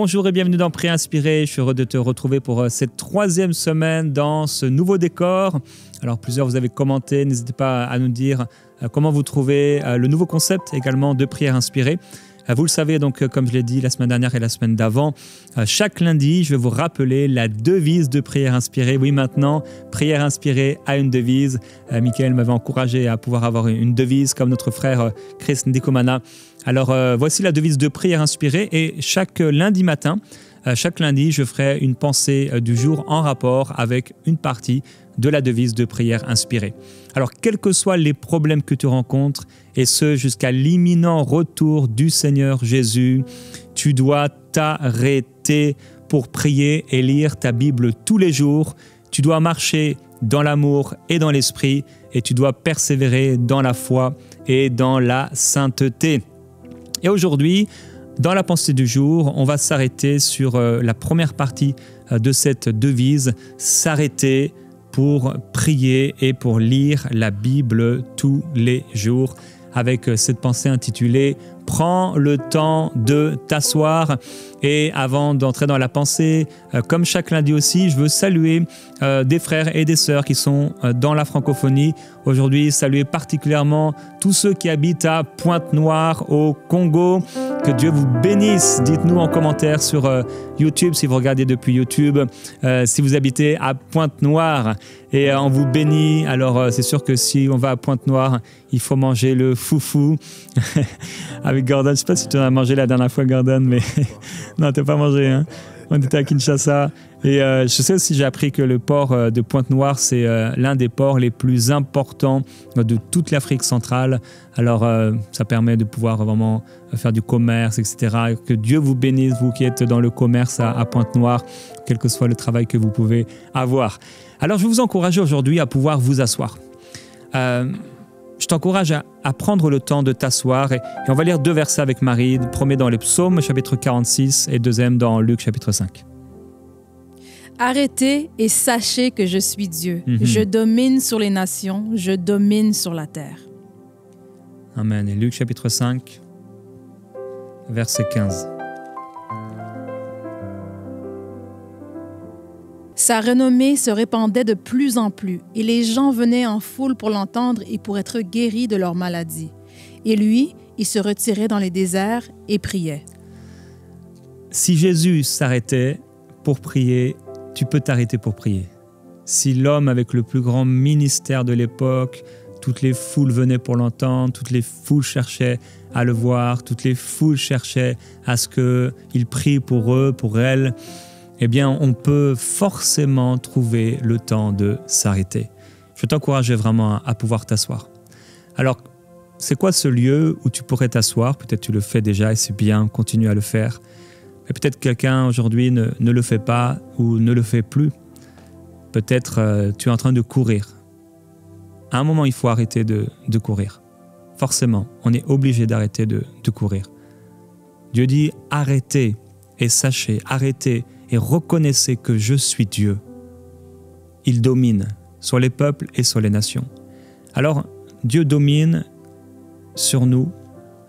Bonjour et bienvenue dans Prière Inspirée. Je suis heureux de te retrouver pour cette troisième semaine dans ce nouveau décor. Alors plusieurs vous avez commenté, n'hésitez pas à nous dire comment vous trouvez le nouveau concept également de Prière Inspirée. Vous le savez donc, comme je l'ai dit la semaine dernière et la semaine d'avant, chaque lundi, je vais vous rappeler la devise de Prière Inspirée. Oui, maintenant, Prière Inspirée a une devise. Michael m'avait encouragé à pouvoir avoir une devise comme notre frère Chris Ndikumana. Alors, voici la devise de Prière Inspirée et chaque lundi matin, chaque lundi, je ferai une pensée du jour en rapport avec une partie de la devise de Prière Inspirée. Alors, quels que soient les problèmes que tu rencontres, et ce jusqu'à l'imminent retour du Seigneur Jésus, tu dois t'arrêter pour prier et lire ta Bible tous les jours. Tu dois marcher dans l'amour et dans l'esprit et tu dois persévérer dans la foi et dans la sainteté. Et aujourd'hui, dans la pensée du jour, on va s'arrêter sur la première partie de cette devise, s'arrêter pour prier et pour lire la Bible tous les jours, avec cette pensée intitulée « Prends le temps de t'asseoir ». Et avant d'entrer dans la pensée, comme chaque lundi aussi, je veux saluer des frères et des sœurs qui sont dans la francophonie. Aujourd'hui, saluer particulièrement tous ceux qui habitent à Pointe-Noire au Congo. Que Dieu vous bénisse. Dites-nous en commentaire sur YouTube, si vous regardez depuis YouTube, si vous habitez à Pointe-Noire. Et on vous bénit. Alors, c'est sûr que si on va à Pointe-Noire, il faut manger le foufou avec Gordon. Je ne sais pas si tu en as mangé la dernière fois, Gordon, mais non, tu n'as pas mangé. Hein? On était à Kinshasa. Et je sais aussi, j'ai appris que le port de Pointe-Noire, c'est l'un des ports les plus importants de toute l'Afrique centrale. Alors, ça permet de pouvoir vraiment faire du commerce, etc. Que Dieu vous bénisse, vous qui êtes dans le commerce à Pointe-Noire, quel que soit le travail que vous pouvez avoir. Alors, je vais vous encourager aujourd'hui à pouvoir vous asseoir. Je t'encourage à prendre le temps de t'asseoir et on va lire deux versets avec Marie. Le premier dans les Psaumes, chapitre 46, et le deuxième dans Luc, chapitre 5. Arrêtez et sachez que je suis Dieu. Je domine sur les nations, je domine sur la terre. Amen. Et Luc, chapitre 5, verset 15. Sa renommée se répandait de plus en plus, et les gens venaient en foule pour l'entendre et pour être guéris de leurs maladies. Et lui, il se retirait dans les déserts et priait. Si Jésus s'arrêtait pour prier, tu peux t'arrêter pour prier. Si l'homme avec le plus grand ministère de l'époque, toutes les foules venaient pour l'entendre, toutes les foules cherchaient à le voir, toutes les foules cherchaient à ce qu'il prie pour eux, pour elles, eh bien, on peut forcément trouver le temps de s'arrêter. Je t'encourage vraiment à pouvoir t'asseoir. Alors, c'est quoi ce lieu où tu pourrais t'asseoir? Peut-être tu le fais déjà et c'est bien, continue à le faire. Mais peut-être quelqu'un aujourd'hui ne le fait pas ou ne le fait plus. Peut-être tu es en train de courir. À un moment, il faut arrêter de courir. Forcément, on est obligé d'arrêter de courir. Dieu dit « Arrêtez et sachez, arrêtez et reconnaissez que je suis Dieu. » Il domine sur les peuples et sur les nations. Alors, Dieu domine sur nous.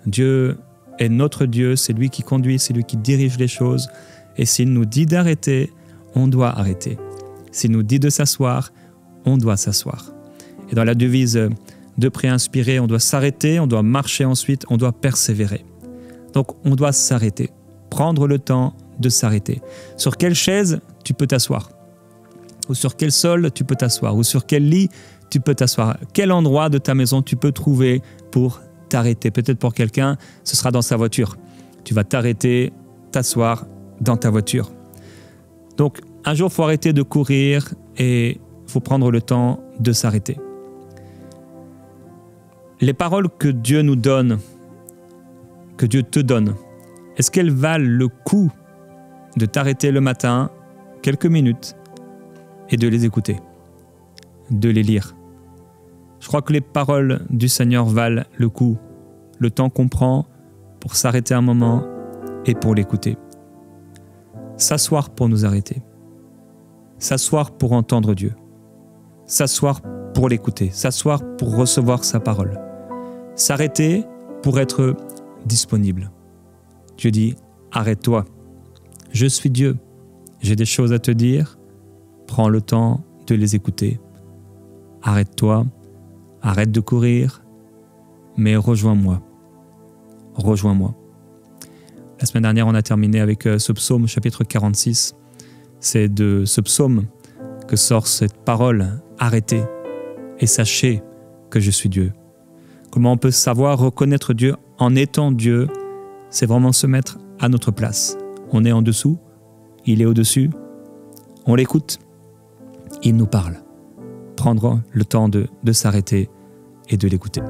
Dieu est notre Dieu, c'est lui qui conduit, c'est lui qui dirige les choses. Et s'il nous dit d'arrêter, on doit arrêter. S'il nous dit de s'asseoir, on doit s'asseoir. Et dans la devise de Prière Inspirée, on doit s'arrêter, on doit marcher ensuite, on doit persévérer. Donc, on doit s'arrêter, prendre le temps de s'arrêter. Sur quelle chaise tu peux t'asseoir? Ou sur quel sol tu peux t'asseoir? Ou sur quel lit tu peux t'asseoir? Quel endroit de ta maison tu peux trouver pour t'arrêter? Peut-être pour quelqu'un, ce sera dans sa voiture. Tu vas t'arrêter, t'asseoir dans ta voiture. Donc, un jour, il faut arrêter de courir et il faut prendre le temps de s'arrêter. Les paroles que Dieu nous donne, que Dieu te donne, est-ce qu'elles valent le coup de t'arrêter le matin, quelques minutes, et de les écouter, de les lire? Je crois que les paroles du Seigneur valent le coup, le temps qu'on prend pour s'arrêter un moment et pour l'écouter. S'asseoir pour nous arrêter. S'asseoir pour entendre Dieu. S'asseoir pour l'écouter. S'asseoir pour recevoir sa parole. S'arrêter pour être disponible. Dieu dit, arrête-toi. je suis Dieu, j'ai des choses à te dire, prends le temps de les écouter. Arrête-toi, arrête de courir, mais rejoins-moi. Rejoins-moi. La semaine dernière, on a terminé avec ce psaume, chapitre 46. C'est de ce psaume que sort cette parole, arrêtez et sachez que je suis Dieu. Comment on peut savoir reconnaître Dieu en étant Dieu? C'est vraiment se mettre à notre place. On est en dessous, il est au-dessus, on l'écoute, il nous parle. Prendre le temps de s'arrêter et de l'écouter.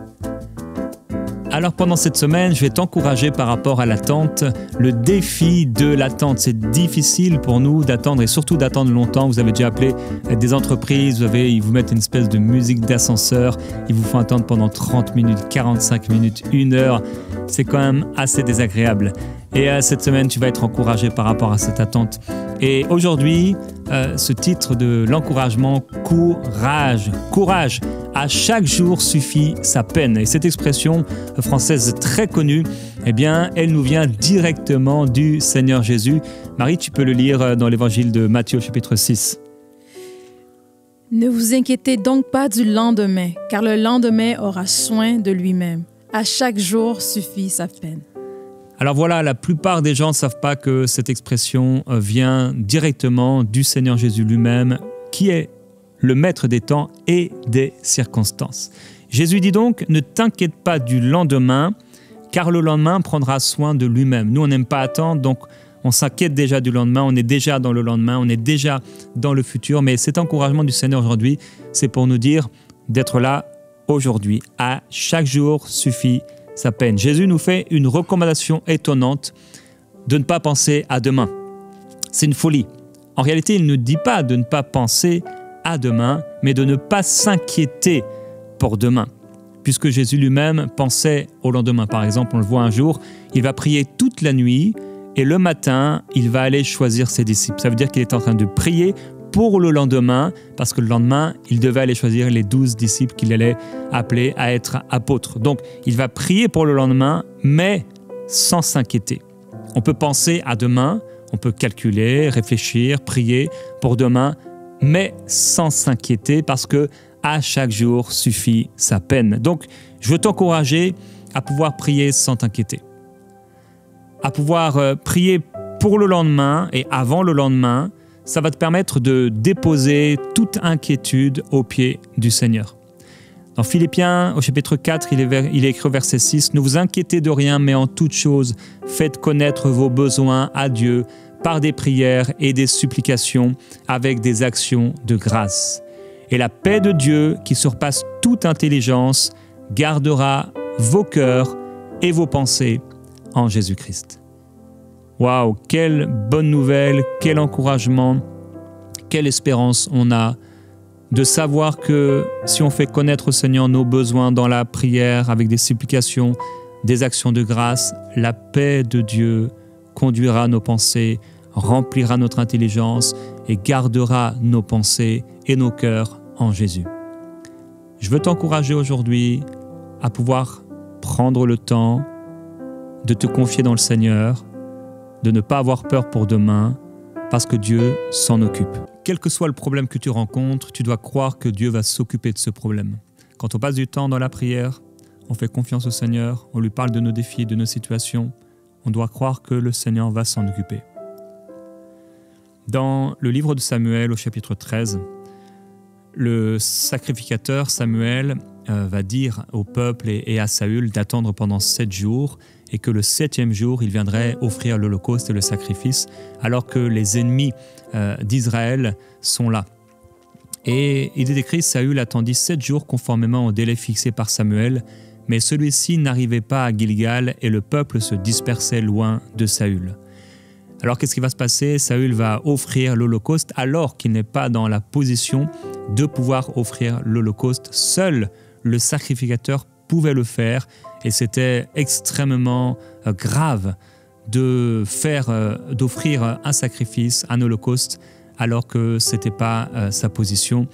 Alors pendant cette semaine, je vais t'encourager par rapport à l'attente, le défi de l'attente. C'est difficile pour nous d'attendre et surtout d'attendre longtemps. Vous avez déjà appelé des entreprises, ils vous mettent une espèce de musique d'ascenseur, ils vous font attendre pendant 30 minutes, 45 minutes, 1 heure. C'est quand même assez désagréable. Et cette semaine, tu vas être encouragé par rapport à cette attente. Et aujourd'hui, ce titre de l'encouragement, courage. Courage, à chaque jour suffit sa peine. Et cette expression française très connue, eh bien, elle nous vient directement du Seigneur Jésus. Marie, tu peux le lire dans l'évangile de Matthieu, chapitre 6. Ne vous inquiétez donc pas du lendemain, car le lendemain aura soin de lui-même. À chaque jour suffit sa peine. Alors voilà, la plupart des gens ne savent pas que cette expression vient directement du Seigneur Jésus lui-même, qui est le maître des temps et des circonstances. Jésus dit donc, ne t'inquiète pas du lendemain, car le lendemain prendra soin de lui-même. Nous, on n'aime pas attendre, donc on s'inquiète déjà du lendemain, on est déjà dans le lendemain, on est déjà dans le futur. Mais cet encouragement du Seigneur aujourd'hui, c'est pour nous dire d'être là aujourd'hui. À chaque jour suffit sa peine. Jésus nous fait une recommandation étonnante de ne pas penser à demain. C'est une folie. En réalité, il ne dit pas de ne pas penser à demain, mais de ne pas s'inquiéter pour demain. Puisque Jésus lui-même pensait au lendemain. Par exemple, on le voit un jour, il va prier toute la nuit et le matin, il va aller choisir ses disciples. Ça veut dire qu'il est en train de prier pour le lendemain, parce que le lendemain, il devait aller choisir les 12 disciples qu'il allait appeler à être apôtres. Donc, il va prier pour le lendemain, mais sans s'inquiéter. On peut penser à demain, on peut calculer, réfléchir, prier pour demain, mais sans s'inquiéter, parce que à chaque jour suffit sa peine. Donc, je veux t'encourager à pouvoir prier sans t'inquiéter, à pouvoir prier pour le lendemain et avant le lendemain. Ça va te permettre de déposer toute inquiétude aux pieds du Seigneur. Dans Philippiens, au chapitre 4, il est écrit au verset 6, « Ne vous inquiétez de rien, mais en toute chose, faites connaître vos besoins à Dieu par des prières et des supplications avec des actions de grâce. Et la paix de Dieu, qui surpasse toute intelligence, gardera vos cœurs et vos pensées en Jésus-Christ. » Waouh, quelle bonne nouvelle, quel encouragement, quelle espérance on a de savoir que si on fait connaître au Seigneur nos besoins dans la prière avec des supplications, des actions de grâce, la paix de Dieu conduira nos pensées, remplira notre intelligence et gardera nos pensées et nos cœurs en Jésus. Je veux t'encourager aujourd'hui à pouvoir prendre le temps de te confier dans le Seigneur, de ne pas avoir peur pour demain, parce que Dieu s'en occupe. Quel que soit le problème que tu rencontres, tu dois croire que Dieu va s'occuper de ce problème. Quand on passe du temps dans la prière, on fait confiance au Seigneur, on lui parle de nos défis, de nos situations, on doit croire que le Seigneur va s'en occuper. Dans le livre de Samuel, au chapitre 13, le sacrificateur Samuel va dire au peuple et à Saül d'attendre pendant 7 jours et que le 7e jour, il viendrait offrir l'holocauste et le sacrifice alors que les ennemis d'Israël sont là. Et il est écrit, Saül attendit 7 jours conformément au délai fixé par Samuel, mais celui-ci n'arrivait pas à Gilgal et le peuple se dispersait loin de Saül. Alors qu'est-ce qui va se passer? Saül va offrir l'holocauste alors qu'il n'est pas dans la position de pouvoir offrir l'holocauste. Seul le sacrificateur pouvait le faire et c'était extrêmement grave d'offrir un sacrifice, un holocauste, alors que ce n'était pas sa position.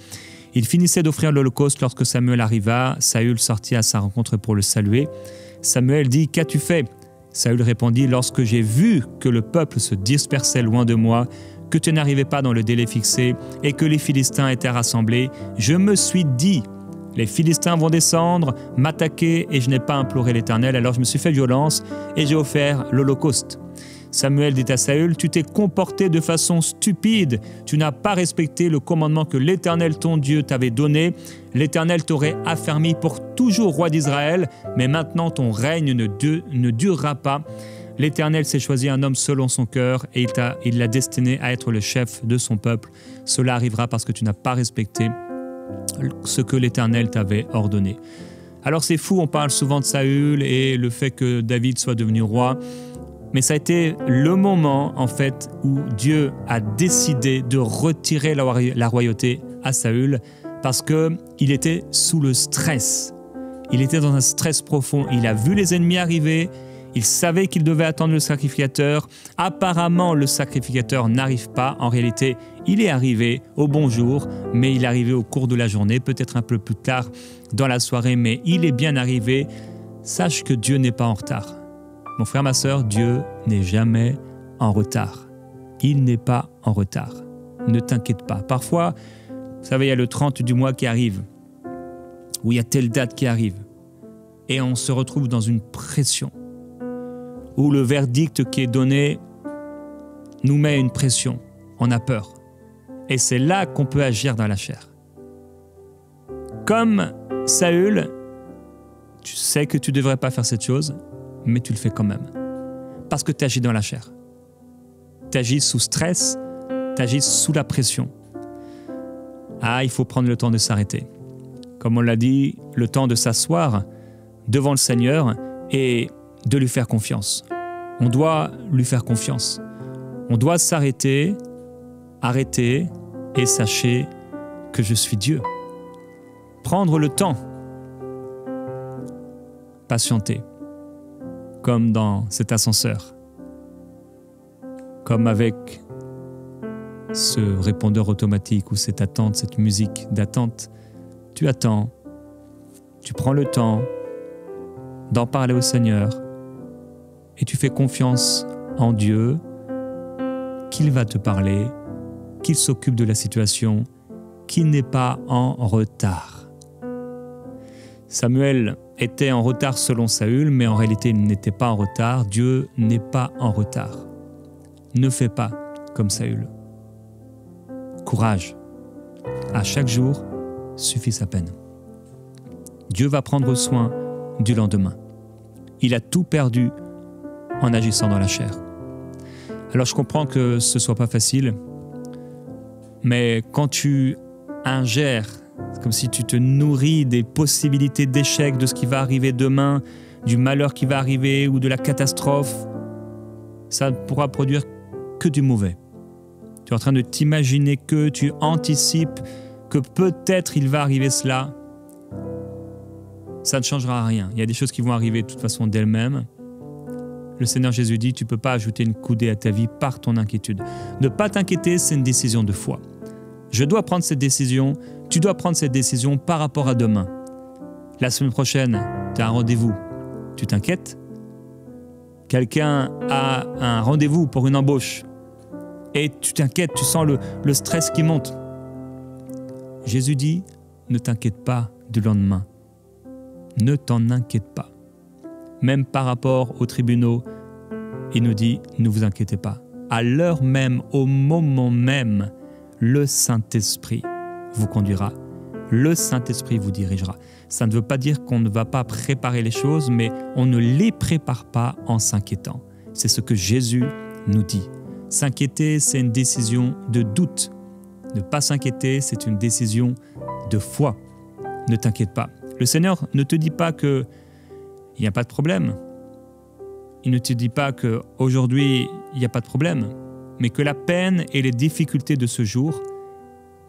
Il finissait d'offrir l'holocauste lorsque Samuel arriva. Saül sortit à sa rencontre pour le saluer. Samuel dit « Qu'as-tu fait » Saül répondit, « Lorsque j'ai vu que le peuple se dispersait loin de moi, que tu n'arrivais pas dans le délai fixé et que les Philistins étaient rassemblés, je me suis dit, les Philistins vont descendre, m'attaquer et je n'ai pas imploré l'Éternel, alors je me suis fait violence et j'ai offert l'Holocauste. » Samuel dit à Saül, « Tu t'es comporté de façon stupide, tu n'as pas respecté le commandement que l'Éternel ton Dieu t'avait donné. L'Éternel t'aurait affermi pour toujours roi d'Israël, mais maintenant ton règne ne durera pas. L'Éternel s'est choisi un homme selon son cœur et il l'a destiné à être le chef de son peuple. Cela arrivera parce que tu n'as pas respecté ce que l'Éternel t'avait ordonné. » Alors c'est fou, on parle souvent de Saül et le fait que David soit devenu roi. Mais ça a été le moment, en fait, où Dieu a décidé de retirer la royauté à Saül parce qu'il était sous le stress. Il était dans un stress profond. Il a vu les ennemis arriver. Il savait qu'il devait attendre le sacrificateur. Apparemment, le sacrificateur n'arrive pas. En réalité, il est arrivé au bon jour, mais il est arrivé au cours de la journée, peut-être un peu plus tard dans la soirée, mais il est bien arrivé. Sache que Dieu n'est pas en retard. Mon frère, ma sœur, Dieu n'est jamais en retard. Il n'est pas en retard. Ne t'inquiète pas. Parfois, vous savez, il y a le 30 du mois qui arrive, ou il y a telle date qui arrive, et on se retrouve dans une pression, où le verdict qui est donné nous met une pression, on a peur. Et c'est là qu'on peut agir dans la chair. Comme Saül, tu sais que tu ne devrais pas faire cette chose, mais tu le fais quand même. Parce que tu agis dans la chair. Tu agis sous stress, tu agis sous la pression. Ah, il faut prendre le temps de s'arrêter. Comme on l'a dit, le temps de s'asseoir devant le Seigneur et de lui faire confiance. On doit lui faire confiance. On doit s'arrêter, arrêter et sachez que je suis Dieu. Prendre le temps. Patienter. Comme dans cet ascenseur, comme avec ce répondeur automatique ou cette attente, cette musique d'attente. Tu attends, tu prends le temps d'en parler au Seigneur et tu fais confiance en Dieu, qu'il va te parler, qu'il s'occupe de la situation, qu'il n'est pas en retard. Samuel était en retard selon Saül, mais en réalité, il n'était pas en retard. Dieu n'est pas en retard. Ne fais pas comme Saül. Courage. À chaque jour suffit sa peine. Dieu va prendre soin du lendemain. Il a tout perdu en agissant dans la chair. Alors je comprends que ce ne soit pas facile, mais quand tu ingères, c'est comme si tu te nourris des possibilités d'échec, de ce qui va arriver demain, du malheur qui va arriver ou de la catastrophe, ça ne pourra produire que du mauvais. Tu es en train de t'imaginer que tu anticipes que peut-être il va arriver cela. Ça ne changera rien. Il y a des choses qui vont arriver de toute façon d'elles-mêmes. Le Seigneur Jésus dit, tu ne peux pas ajouter une coudée à ta vie par ton inquiétude. Ne pas t'inquiéter, c'est une décision de foi. Je dois prendre cette décision, tu dois prendre cette décision par rapport à demain. La semaine prochaine, tu as un rendez-vous, tu t'inquiètes? Quelqu'un a un rendez-vous pour une embauche et tu t'inquiètes, tu sens le stress qui monte. Jésus dit, ne t'inquiète pas du lendemain. Ne t'en inquiète pas. Même par rapport aux tribunaux, il nous dit, ne vous inquiétez pas. À l'heure même, au moment même, le Saint-Esprit vous conduira. Le Saint-Esprit vous dirigera. Ça ne veut pas dire qu'on ne va pas préparer les choses, mais on ne les prépare pas en s'inquiétant. C'est ce que Jésus nous dit. S'inquiéter, c'est une décision de doute. Ne pas s'inquiéter, c'est une décision de foi. Ne t'inquiète pas. Le Seigneur ne te dit pas qu'il n'y a pas de problème. Il ne te dit pas qu'aujourd'hui, il n'y a pas de problème, mais que la peine et les difficultés de ce jour,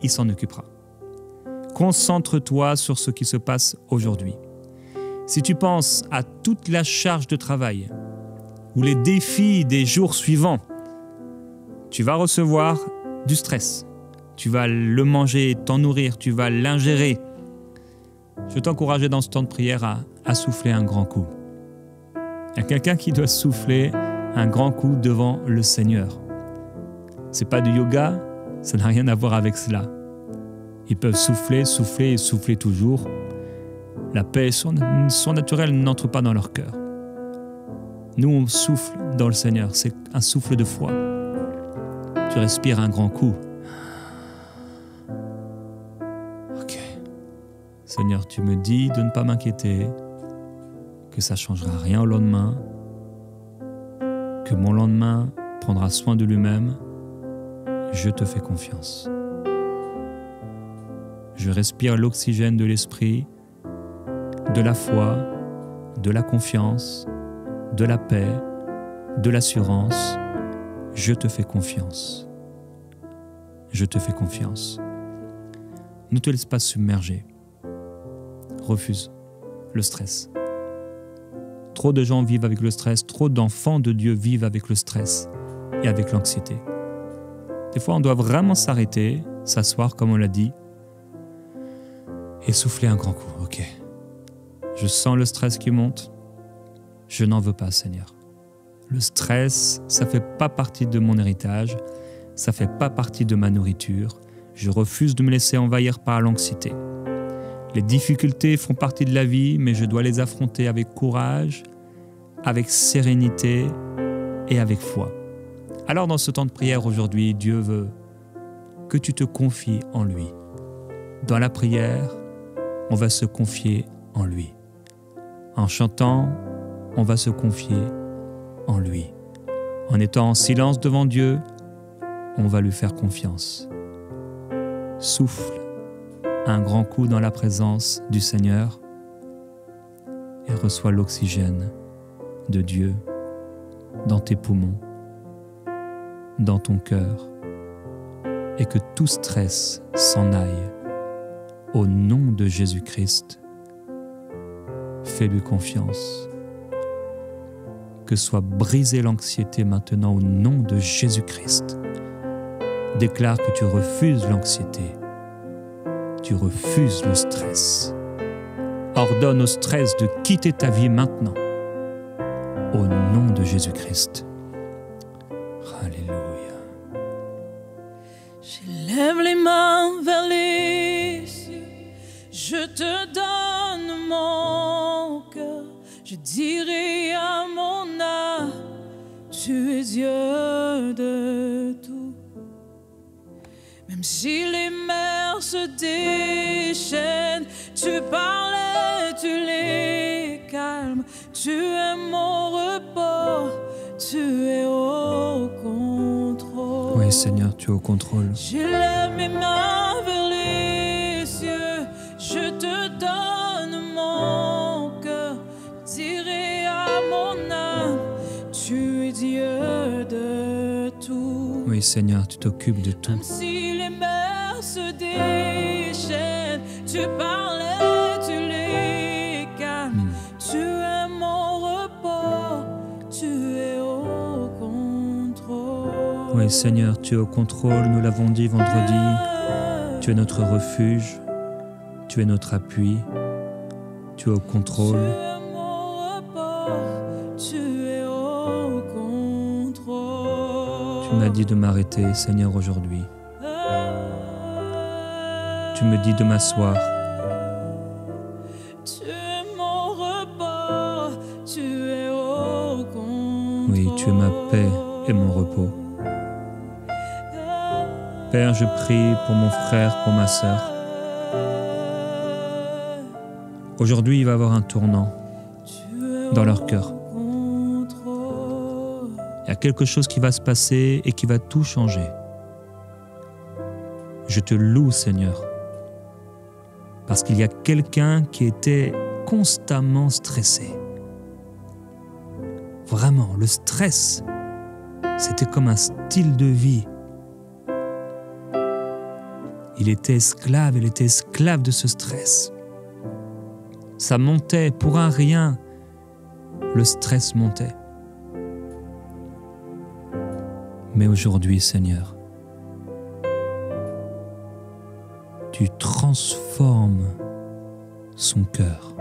il s'en occupera. Concentre-toi sur ce qui se passe aujourd'hui. Si tu penses à toute la charge de travail ou les défis des jours suivants, tu vas recevoir du stress. Tu vas le manger, t'en nourrir, tu vas l'ingérer. Je vais t'encourager dans ce temps de prière à souffler un grand coup. Il y a quelqu'un qui doit souffler un grand coup devant le Seigneur. Ce n'est pas du yoga, ça n'a rien à voir avec cela. Ils peuvent souffler, souffler et souffler toujours. La paix surnaturelle n'entre pas dans leur cœur. Nous, on souffle dans le Seigneur, c'est un souffle de foi. Tu respires un grand coup. Ok. Seigneur, tu me dis de ne pas m'inquiéter, que ça ne changera rien au lendemain, que mon lendemain prendra soin de lui-même. Je te fais confiance. Je respire l'oxygène de l'esprit, de la foi, de la confiance, de la paix, de l'assurance. Je te fais confiance. Je te fais confiance. Ne te laisse pas submerger. Refuse le stress. Trop de gens vivent avec le stress, trop d'enfants de Dieu vivent avec le stress et avec l'anxiété. Des fois, on doit vraiment s'arrêter, s'asseoir comme on l'a dit, et souffler un grand coup. Ok, je sens le stress qui monte. Je n'en veux pas, Seigneur. Le stress, ça ne fait pas partie de mon héritage, ça ne fait pas partie de ma nourriture. Je refuse de me laisser envahir par l'anxiété. Les difficultés font partie de la vie, mais je dois les affronter avec courage, avec sérénité et avec foi. Alors dans ce temps de prière aujourd'hui, Dieu veut que tu te confies en lui. Dans la prière, on va se confier en lui. En chantant, on va se confier en lui. En étant en silence devant Dieu, on va lui faire confiance. Souffle un grand coup dans la présence du Seigneur et reçois l'oxygène de Dieu dans tes poumons, dans ton cœur, et que tout stress s'en aille. Au nom de Jésus-Christ, fais-lui confiance. Que soit brisée l'anxiété maintenant au nom de Jésus-Christ. Déclare que tu refuses l'anxiété. Tu refuses le stress. Ordonne au stress de quitter ta vie maintenant. Au nom de Jésus-Christ. Alléluia. J'élève les mains vers les cieux. Je te donne mon cœur. Je dirai à mon âme, tu es Dieu de tout. Même si les mers se déchaînent, tu parles et tu les calmes. Tu es mon repos, tu es au contrôle. Oui, Seigneur, tu es au contrôle. J'élève mes mains vers les cieux, je te donne mon cœur. Dirai à mon âme, tu es Dieu de tout. Oui, Seigneur, tu t'occupes de tout. Même si les mers se déchaînent, tu parles et tu les calmes. Tu es mon repos, tu es au contrôle. Oui, Seigneur, tu es au contrôle, nous l'avons dit vendredi. Tu es notre refuge, tu es notre appui, tu es au contrôle. Tu es mon repos, tu es au contrôle. Tu m'as dit de m'arrêter, Seigneur, aujourd'hui. Tu me dis de m'asseoir. Tu es mon repos, tu es au contrôle. Oui, tu es ma paix et mon repos. Père, je prie pour mon frère, pour ma sœur. Aujourd'hui, il va y avoir un tournant dans leur cœur. Il y a quelque chose qui va se passer et qui va tout changer. Je te loue, Seigneur, parce qu'il y a quelqu'un qui était constamment stressé. Vraiment, le stress, c'était comme un style de vie. Il était esclave de ce stress. Ça montait pour un rien, le stress montait. Mais aujourd'hui, Seigneur, tu transformes son cœur.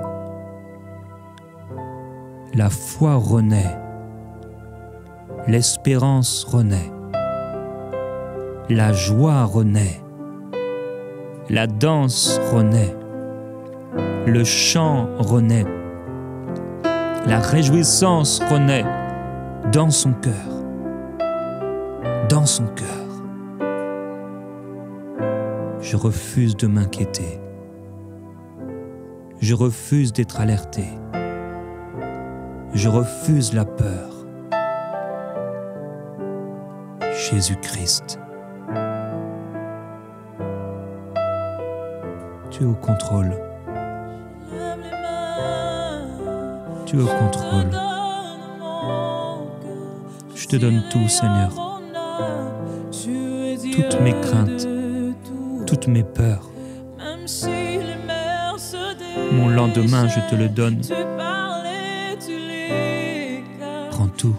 La foi renaît. L'espérance renaît. La joie renaît. La danse renaît. Le chant renaît. La réjouissance renaît dans son cœur. Dans son cœur. Je refuse de m'inquiéter. Je refuse d'être alerté. Je refuse la peur. Jésus-Christ, tu es au contrôle. Tu es au contrôle. Je te donne tout, Seigneur. Toutes mes craintes, toutes mes peurs. Mon lendemain, je te le donne. Prends tout.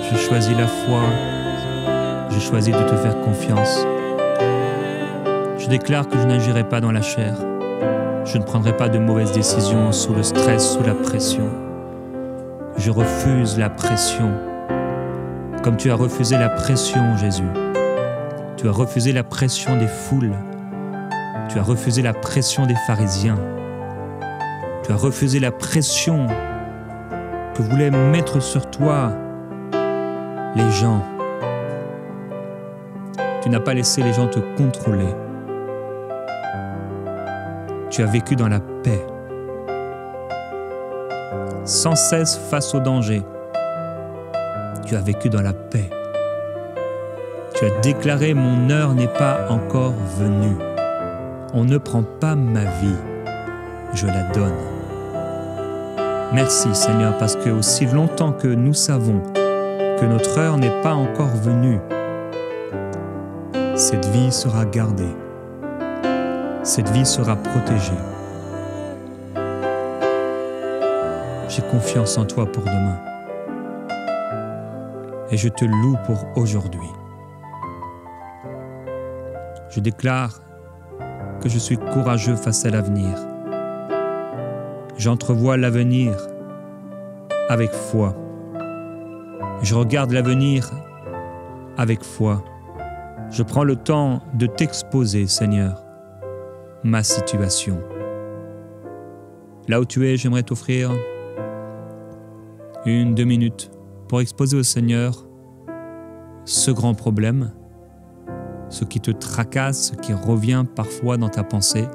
Je choisis la foi, je choisis de te faire confiance. Je déclare que je n'agirai pas dans la chair. Je ne prendrai pas de mauvaises décisions sous le stress, sous la pression. Je refuse la pression, comme tu as refusé la pression, Jésus. Tu as refusé la pression des foules. Tu as refusé la pression des pharisiens. Tu as refusé la pression que voulaient mettre sur toi les gens. Tu n'as pas laissé les gens te contrôler. Tu as vécu dans la paix, sans cesse face au danger. Tu as vécu dans la paix. Tu as déclaré « Mon heure n'est pas encore venue. On ne prend pas ma vie, je la donne. » Merci Seigneur, parce que aussi longtemps que nous savons que notre heure n'est pas encore venue, cette vie sera gardée, cette vie sera protégée. J'ai confiance en toi pour demain et je te loue pour aujourd'hui. Je déclare que je suis courageux face à l'avenir. J'entrevois l'avenir avec foi. Je regarde l'avenir avec foi. Je prends le temps de t'exposer, Seigneur, ma situation. Là où tu es, j'aimerais t'offrir 1-2 minutes pour exposer au Seigneur ce grand problème, ce qui te tracasse, ce qui revient parfois dans ta pensée,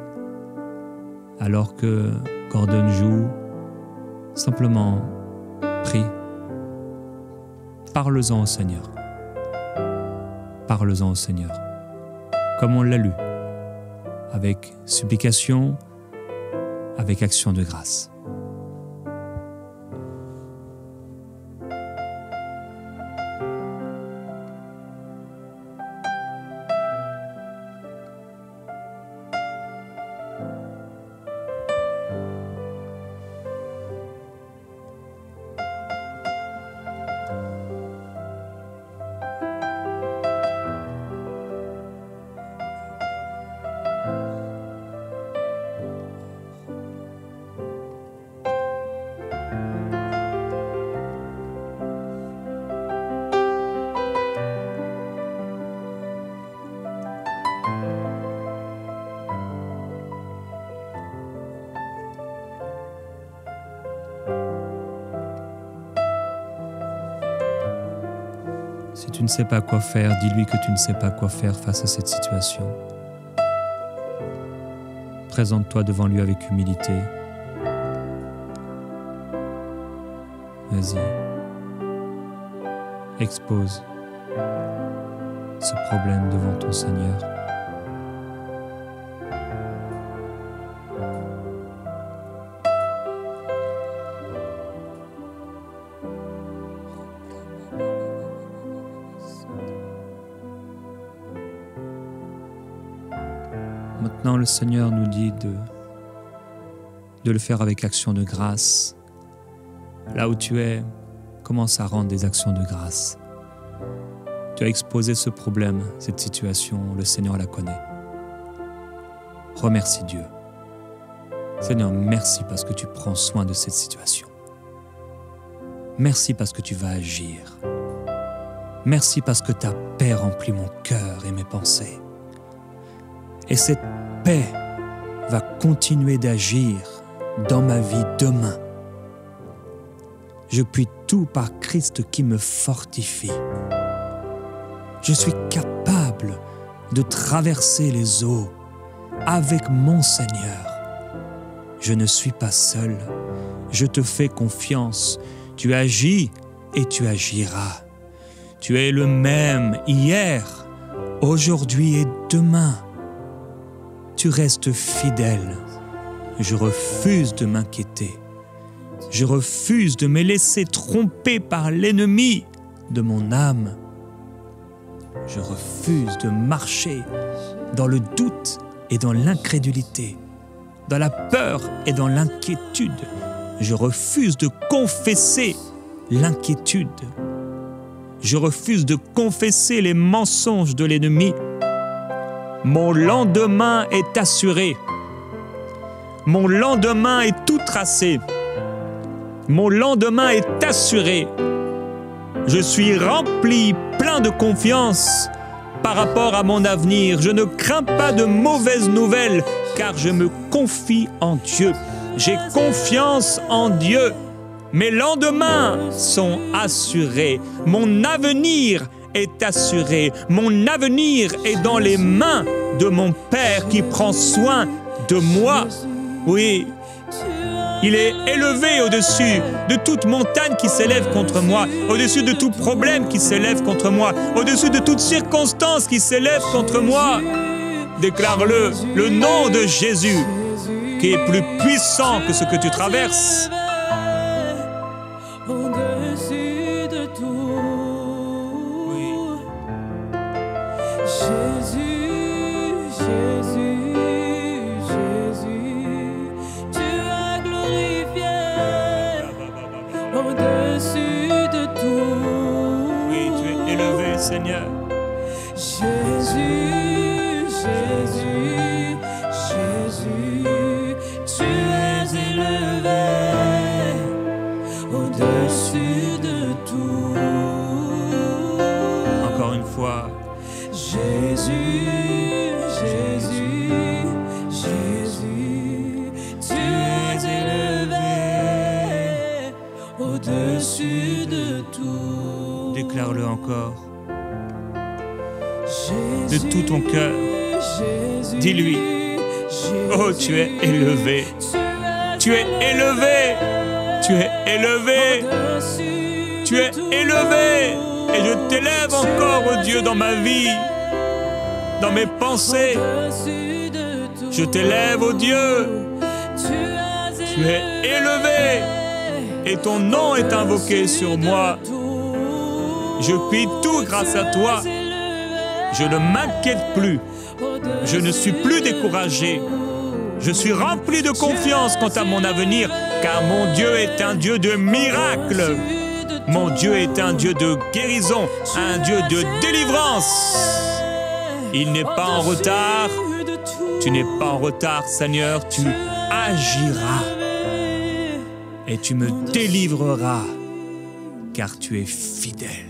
alors que Gordon joue. Simplement, prie. Parle-en au Seigneur. Parle-en au Seigneur. Comme on l'a lu, avec supplication, avec action de grâce. Si tu ne sais pas quoi faire, dis-lui que tu ne sais pas quoi faire face à cette situation. Présente-toi devant lui avec humilité. Vas-y. Expose ce problème devant ton Seigneur. Maintenant, le Seigneur nous dit de le faire avec action de grâce. Là où tu es, commence à rendre des actions de grâce. Tu as exposé ce problème, cette situation, le Seigneur la connaît. Remercie Dieu. Seigneur, merci parce que tu prends soin de cette situation. Merci parce que tu vas agir. Merci parce que ta paix remplit mon cœur et mes pensées. Et cette paix va continuer d'agir dans ma vie demain. Je puis tout par Christ qui me fortifie. Je suis capable de traverser les eaux avec mon Seigneur. Je ne suis pas seul. Je te fais confiance. Tu agis et tu agiras. Tu es le même hier, aujourd'hui et demain. Tu restes fidèle. Je refuse de m'inquiéter. Je refuse de me laisser tromper par l'ennemi de mon âme. Je refuse de marcher dans le doute et dans l'incrédulité, dans la peur et dans l'inquiétude. Je refuse de confesser l'inquiétude. Je refuse de confesser les mensonges de l'ennemi. Mon lendemain est assuré. Mon lendemain est tout tracé. Mon lendemain est assuré. Je suis rempli, plein de confiance par rapport à mon avenir. Je ne crains pas de mauvaises nouvelles, car je me confie en Dieu. J'ai confiance en Dieu. Mes lendemains sont assurés. Mon avenir est assuré. Mon avenir est dans les mains de mon Père qui prend soin de moi. Oui, il est élevé au-dessus de toute montagne qui s'élève contre moi, au-dessus de tout problème qui s'élève contre moi, au-dessus de toute circonstance qui s'élève contre moi. Déclare-le, le nom de Jésus, qui est plus puissant que ce que tu traverses. Au-dessus de tout, oui. Jésus, Jésus, Jésus, tu es glorifié. Au-dessus de tout, Oui, tu es élevé, Seigneur. Jésus, Jésus, Jésus, tu es élevé. Au-dessus de tout. Encore une fois. Jésus, Jésus, Jésus, tu es élevé. Au-dessus de tout. Déclare-le encore. Jésus, De tout ton cœur. Jésus, Dis-lui. Oh, tu es élevé. Tu es élevé. Tu es élevé. Tu es élevé. Et je t'élève encore, oh Dieu, dans ma vie, dans mes pensées. Je t'élève, oh Dieu. Tu es élevé. Et ton nom est invoqué sur moi. Je puis tout grâce à toi. Je ne m'inquiète plus. Je ne suis plus découragé. Je suis rempli de confiance quant à mon avenir, car mon Dieu est un Dieu de miracles. Mon Dieu est un Dieu de guérison, un Dieu de délivrance. Il n'est pas en retard. Tu n'es pas en retard, Seigneur. Tu agiras et tu me délivreras, car tu es fidèle.